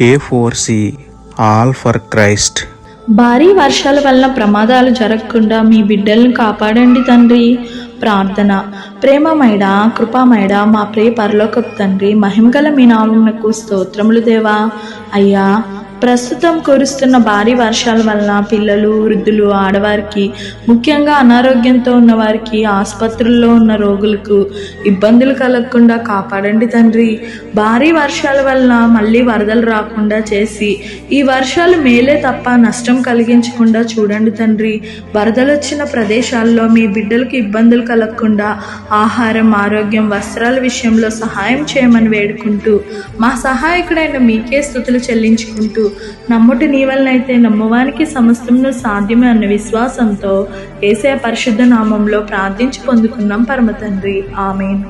A4C all for Christ. భారీ వర్షాల వల్ల ప్రమాదాలు జరగకుండా మీ బిడ్డలను కాపాడండి తండ్రి. ప్రార్థన. ప్రేమమైడా కృపామైడా మా ప్రియ పరలోకపు తండ్రి, మహిమగల మీ నామమునకు స్తోత్రములు దేవా. అయ్యా, ప్రస్తుతం కురుస్తున్న భారీ వర్షాల వలన పిల్లలు, వృద్ధులు, ఆడవారికి, ముఖ్యంగా అనారోగ్యంతో ఉన్న వారికి, ఆసుపత్రుల్లో ఉన్న రోగులకు ఇబ్బందులు కలగకుండా కాపాడండి తండ్రి. భారీ వర్షాల వలన మళ్ళీ వరదలు రాకుండా చేసి ఈ వర్షాలు మేలే తప్ప నష్టం కలిగించకుండా చూడండి తండ్రి. వరదలు వచ్చిన ప్రదేశాల్లో మీ బిడ్డలకు ఇబ్బందులు కలగకుండా ఆహారం, ఆరోగ్యం, వస్త్రాల విషయంలో సహాయం చేయమని వేడుకుంటూ, మా సహాయకుడైన మీకే స్తుతులు చెల్లించుకుంటూ, నమ్ముటి నీ వలనైతే నమ్మువానికి సమస్తమును సాధ్యమే అన్న విశ్వాసంతో యేసయ్య పరిశుద్ధ నామంలో ప్రార్థించి పొందుకున్నాం పరమ తండ్రి. ఆమేన్.